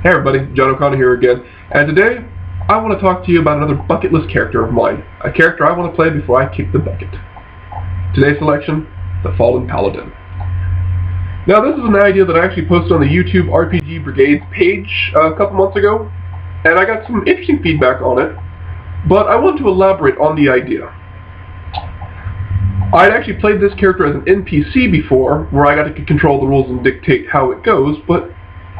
Hey everybody, John O'Connor here again, and today I want to talk to you about another bucket list character of mine, a character I want to play before I kick the bucket. Today's selection, the Fallen Paladin. Now this is an idea that I actually posted on the YouTube RPG Brigades page a couple months ago, and I got some interesting feedback on it, but I want to elaborate on the idea. I'd actually played this character as an NPC before, where I got to control the rules and dictate how it goes, but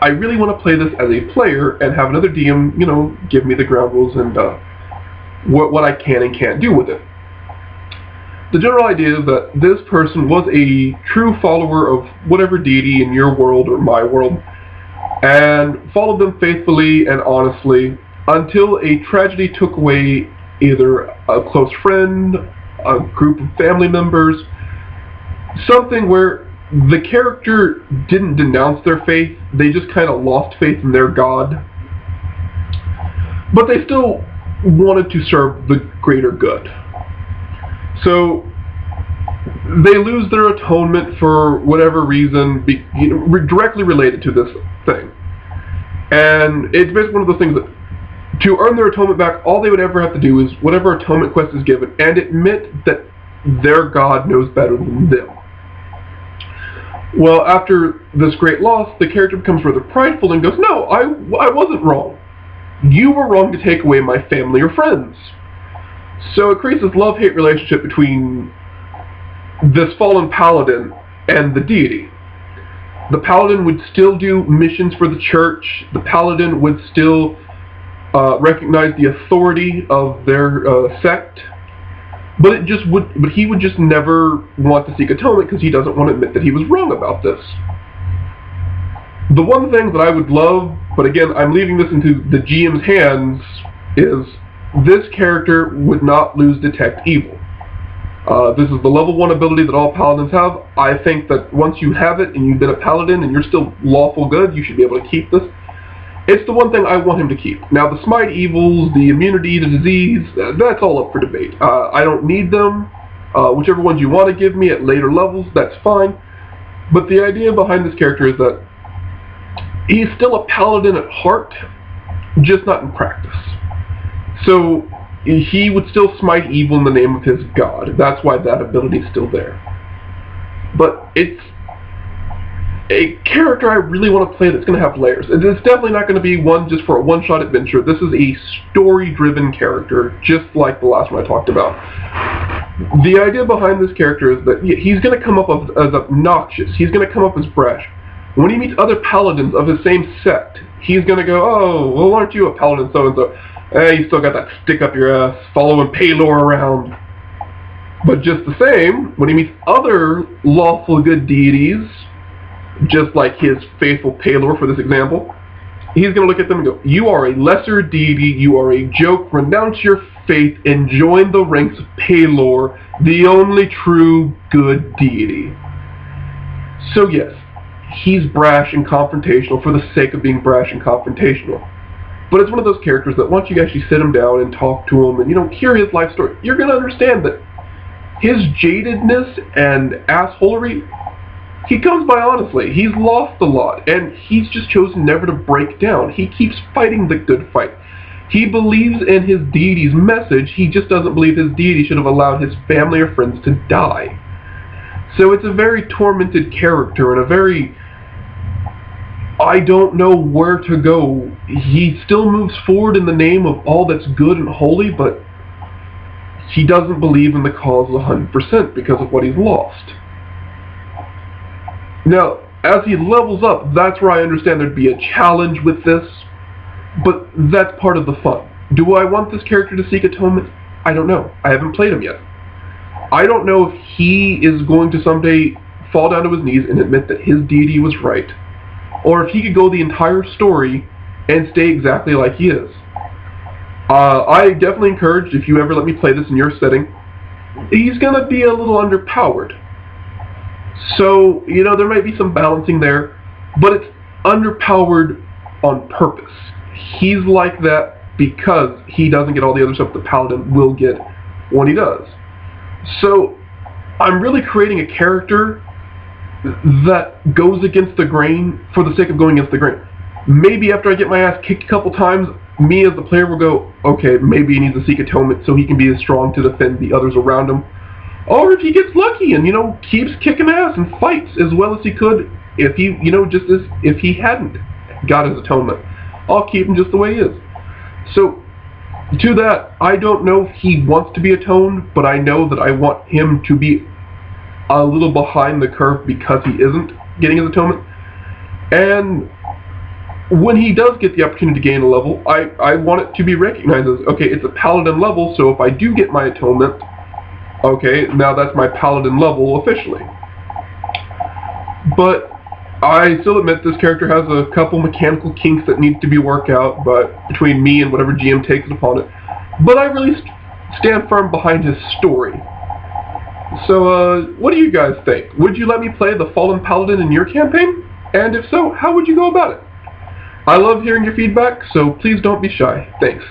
I really want to play this as a player and have another DM, give me the ground rules and what I can and can't do with it. The general idea is that this person was a true follower of whatever deity in your world or my world, and followed them faithfully and honestly until a tragedy took away either a close friend, a group of family members, something where the character didn't denounce their faith, they just kind of lost faith in their god. But they still wanted to serve the greater good. So they lose their atonement for whatever reason, directly related to this thing. And it's basically one of those things that to earn their atonement back, all they would ever have to do is whatever atonement quest is given and admit that their god knows better than them. Well, after this great loss, the character becomes rather prideful and goes, "No, I wasn't wrong. You were wrong to take away my family or friends." So it creates this love-hate relationship between this fallen paladin and the deity. The paladin would still do missions for the church. The paladin would still recognize the authority of their sect. But he would just never want to seek atonement because he doesn't want to admit that he was wrong about this. The one thing that I would love, but again, I'm leaving this into the GM's hands, is this character would not lose detect evil. This is the level 1 ability that all paladins have. I think that once you have it and you've been a paladin and you're still lawful good, you should be able to keep this. It's the one thing I want him to keep. Now, the smite evils, the immunity to disease, that's all up for debate. I don't need them. Whichever ones you want to give me at later levels, that's fine. But the idea behind this character is that he's still a paladin at heart, just not in practice. So he would still smite evil in the name of his god. That's why that ability is still there. But it's a character I really want to play that's going to have layers. It's definitely not going to be one just for a one-shot adventure. This is a story-driven character, just like the last one I talked about. The idea behind this character is that he's going to come up as obnoxious. He's going to come up as brash. When he meets other paladins of his same sect, he's going to go, "Oh, well, aren't you a paladin so-and-so? You still got that stick up your ass, following Paylor around." But just the same, when he meets other lawful good deities, just like his faithful Paylor for this example, he's going to look at them and go, "You are a lesser deity, you are a joke, renounce your faith and join the ranks of Paylor, the only true good deity." So yes, he's brash and confrontational for the sake of being brash and confrontational. But it's one of those characters that once you actually sit him down and talk to him and, hear his life story, you're going to understand that his jadedness and assholery, he comes by honestly. He's lost a lot, and he's just chosen never to break down. He keeps fighting the good fight. He believes in his deity's message, he just doesn't believe his deity should have allowed his family or friends to die. So it's a very tormented character, and a very, I don't know where to go. He still moves forward in the name of all that's good and holy, but he doesn't believe in the cause 100% because of what he's lost. Now, as he levels up, that's where I understand there'd be a challenge with this, but that's part of the fun. Do I want this character to seek atonement? I don't know. I haven't played him yet. I don't know if he is going to someday fall down to his knees and admit that his deity was right, or if he could go the entire story and stay exactly like he is. I definitely encourage, if you ever let me play this in your setting, he's going to be a little underpowered. So, there might be some balancing there, but it's underpowered on purpose. He's like that because he doesn't get all the other stuff the paladin will get when he does. So, I'm really creating a character that goes against the grain for the sake of going against the grain. maybe after I get my ass kicked a couple times, me as the player will go, okay, maybe he needs to seek atonement so he can be as strong to defend the others around him. Or if he gets lucky and, keeps kicking ass and fights as well as he could, if he, just as if he hadn't got his atonement, I'll keep him just the way he is. So, to that, I don't know if he wants to be atoned, but I know that I want him to be a little behind the curve because he isn't getting his atonement. And when he does get the opportunity to gain a level, I want it to be recognized as, okay, it's a Paladin level, so if I do get my atonement, okay, now that's my Paladin level officially. But I still admit this character has a couple mechanical kinks that need to be worked out, but between me and whatever GM takes it upon it. But I really stand firm behind his story. So, what do you guys think? Would you let me play the Fallen Paladin in your campaign? And if so, how would you go about it? I love hearing your feedback, so please don't be shy. Thanks.